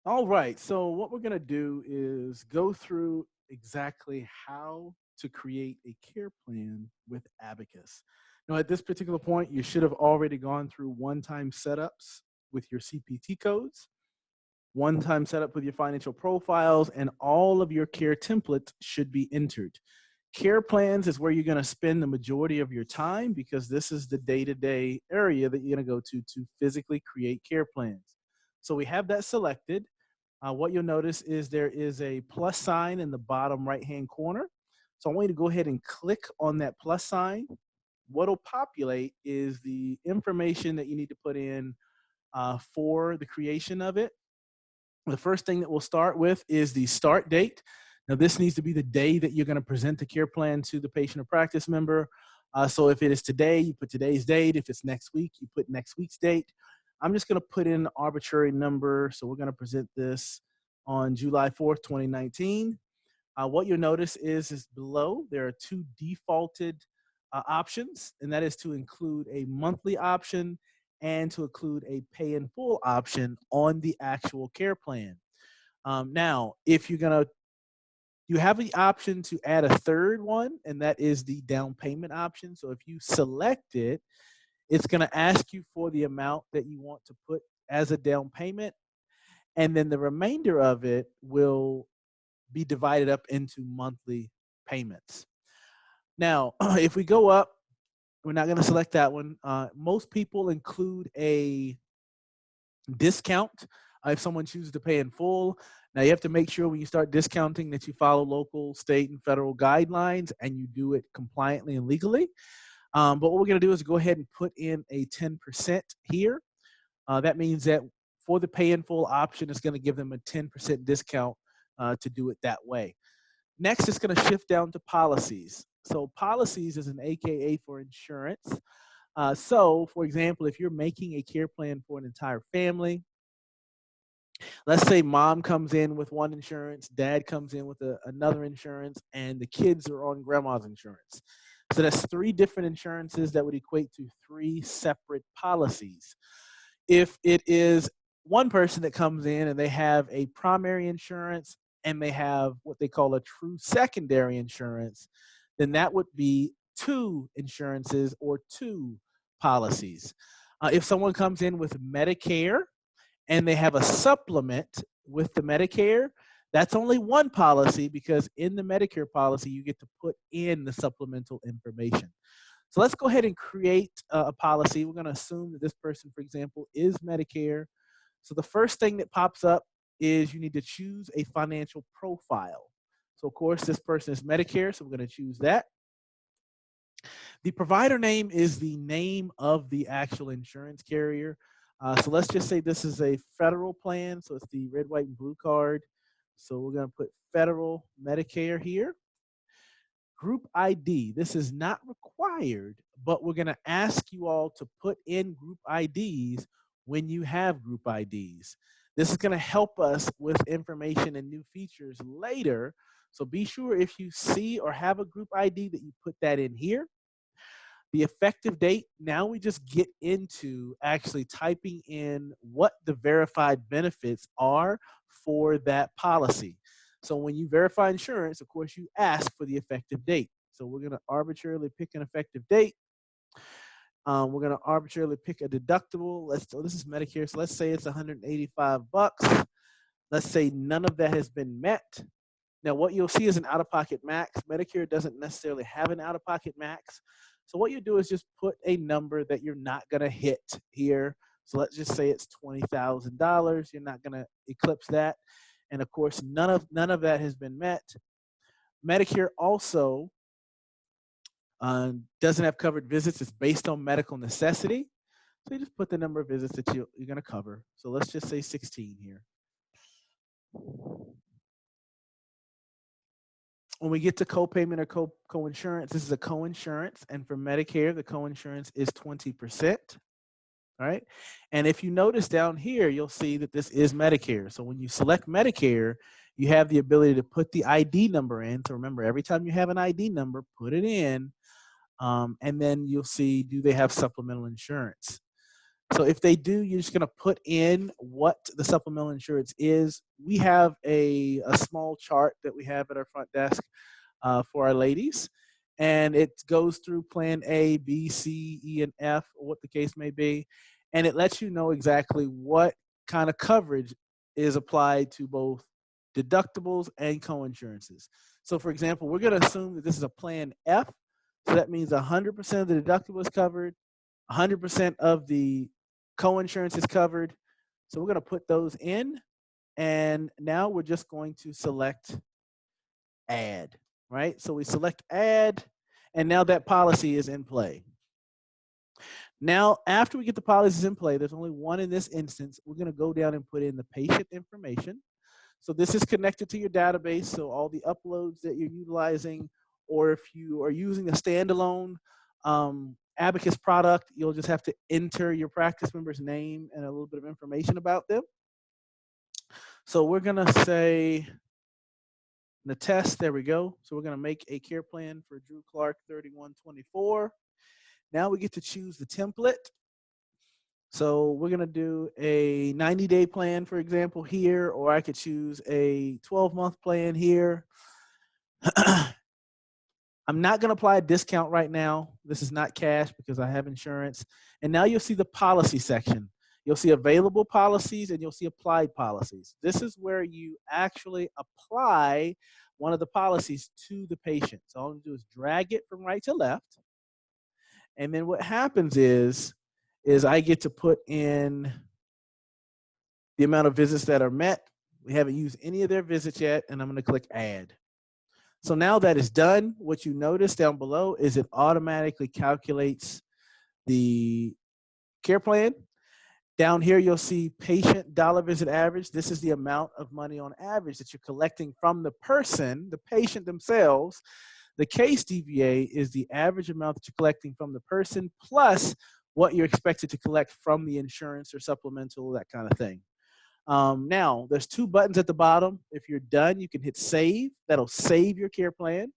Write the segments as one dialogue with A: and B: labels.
A: All right. So, what we're going to do is go through exactly how to create a care plan with Abacus. Now, at this particular point, you should have already gone through one time setups with your CPT codes, one time setup with your financial profiles, and all of your care templates should be entered. Care plans is where you're going to spend the majority of your time because this is the day to day area that you're going to go to physically create care plans. So, we have that selected. What you'll notice is there is a plus sign in the bottom right hand corner. So I want you to go ahead and click on that plus sign. What'll populate is the information that you need to put in for the creation of it. The first thing that we'll start with is the start date. Now, this needs to be the day that you're going to present the care plan to the patient or practice member. So if it is today, you put today's date. If it's next week, you put next week's date. I'm just going to put in an arbitrary number. So we're going to present this on July 4th, 2019. What you'll notice is below there are two defaulted options, and that is to include a monthly option and to include a pay in full option on the actual care plan. Now, if you're gonna, you have the option to add a third one, and that is the down payment option. So if you select it, it's going to ask you for the amount that you want to put as a down payment, and then the remainder of it will be divided up into monthly payments. Now, if we go up, we're not going to select that one. Most people include a discount if someone chooses to pay in full. Now, you have to make sure when you start discounting that you follow local, state, and federal guidelines and you do it compliantly and legally. But what we're going to do is go ahead and put in a 10% here. That means that for the pay in full option, it's going to give them a 10% discount to do it that way. Next, it's going to shift down to policies. So policies is an AKA for insurance. So, for example, if you're making a care plan for an entire family, let's say mom comes in with one insurance, dad comes in with another insurance, and the kids are on grandma's insurance. So that's three different insurances that would equate to three separate policies. If it is one person that comes in and they have a primary insurance and they have what they call a true secondary insurance, then that would be two insurances or two policies. If someone comes in with Medicare and they have a supplement with the Medicare, that's only one policy because in the Medicare policy, you get to put in the supplemental information. So let's go ahead and create a policy. We're going to assume that this person, for example, is Medicare. So the first thing that pops up is you need to choose a financial profile. So of course, this person is Medicare, so we're going to choose that. The provider name is the name of the actual insurance carrier. So let's just say this is a federal plan. So it's the red, white, and blue card. So we're going to put federal Medicare here. Group ID. This is not required, but we're going to ask you all to put in group IDs when you have group IDs. This is going to help us with information and new features later. So be sure if you see or have a group ID that you put that in here. The effective date, now we just get into actually typing in what the verified benefits are for that policy. So when you verify insurance, of course, you ask for the effective date. So we're going to arbitrarily pick an effective date. We're going to arbitrarily pick a deductible. So this is Medicare. So let's say it's 185 bucks. Let's say none of that has been met. Now, what you'll see is an out-of-pocket max. Medicare doesn't necessarily have an out-of-pocket max. So what you do is just put a number that you're not going to hit here. So let's just say it's $20,000. You're not going to eclipse that. And of course, none of that has been met. Medicare also doesn't have covered visits. It's based on medical necessity. So you just put the number of visits that you're going to cover. So let's just say 16 here. When we get to co-payment or co-insurance, this is a co-insurance. And for Medicare, the co-insurance is 20%. All right. And if you notice down here, you'll see that this is Medicare. So when you select Medicare, you have the ability to put the ID number in. So remember, every time you have an ID number, put it in. And then you'll see, do they have supplemental insurance? So if they do, you're just going to put in what the supplemental insurance is. We have a small chart that we have at our front desk for our ladies, and it goes through plan A, B, C, E, and F, or what the case may be, and it lets you know exactly what kind of coverage is applied to both deductibles and co-insurances. So for example, we're going to assume that this is a plan F, so that means 100% of the deductible is covered, 100% of the co-insurance is covered. So we're going to put those in, and now we're just going to select add, right? So we select add, and now that policy is in play. Now, after we get the policies in play, there's only one in this instance. We're going to go down and put in the patient information. So this is connected to your database. So all the uploads that you're utilizing, or if you are using a standalone Abacus product, you'll just have to enter your practice member's name and a little bit of information about them. So we're going to say the test, there we go. So we're going to make a care plan for Drew Clark 3124. Now we get to choose the template. So we're going to do a 90-day plan, for example, here, or I could choose a 12-month plan here. I'm not going to apply a discount right now. This is not cash because I have insurance. And now you'll see the policy section. You'll see available policies and you'll see applied policies. This is where you actually apply one of the policies to the patient. So all I'm going to do is drag it from right to left. And then what happens is I get to put in the amount of visits that are met. We haven't used any of their visits yet, and I'm going to click add. So now that is done, what you notice down below is it automatically calculates the care plan. Down here, you'll see patient dollar visit average. This is the amount of money on average that you're collecting from the person, the patient themselves. The case DVA is the average amount that you're collecting from the person plus what you're expected to collect from the insurance or supplemental, that kind of thing. Now, there's two buttons at the bottom. If you're done, you can hit save. That'll save your care plan.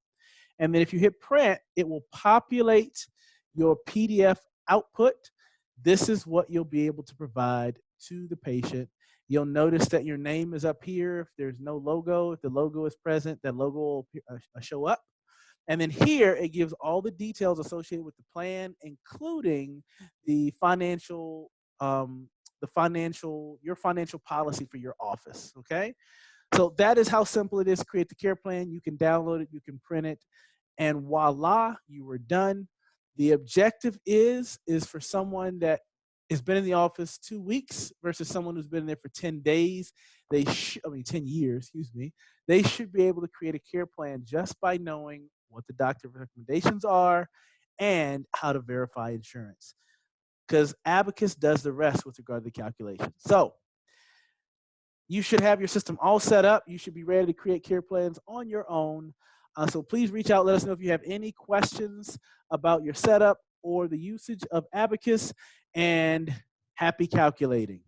A: And then if you hit print, it will populate your PDF output. This is what you'll be able to provide to the patient. You'll notice that your name is up here. If there's no logo, if the logo is present, that logo will show up. And then here, it gives all the details associated with the plan, including the financial, your financial policy for your office, okay? So that is how simple it is to create the care plan. You can download it, you can print it, and voila, you were done. The objective is for someone that has been in the office 2 weeks versus someone who's been there for 10 days. 10 years, excuse me. They should be able to create a care plan just by knowing what the doctor's recommendations are and how to verify insurance. Because Abacus does the rest with regard to the calculation. So you should have your system all set up. You should be ready to create care plans on your own. So please reach out. Let us know if you have any questions about your setup or the usage of Abacus, and happy calculating.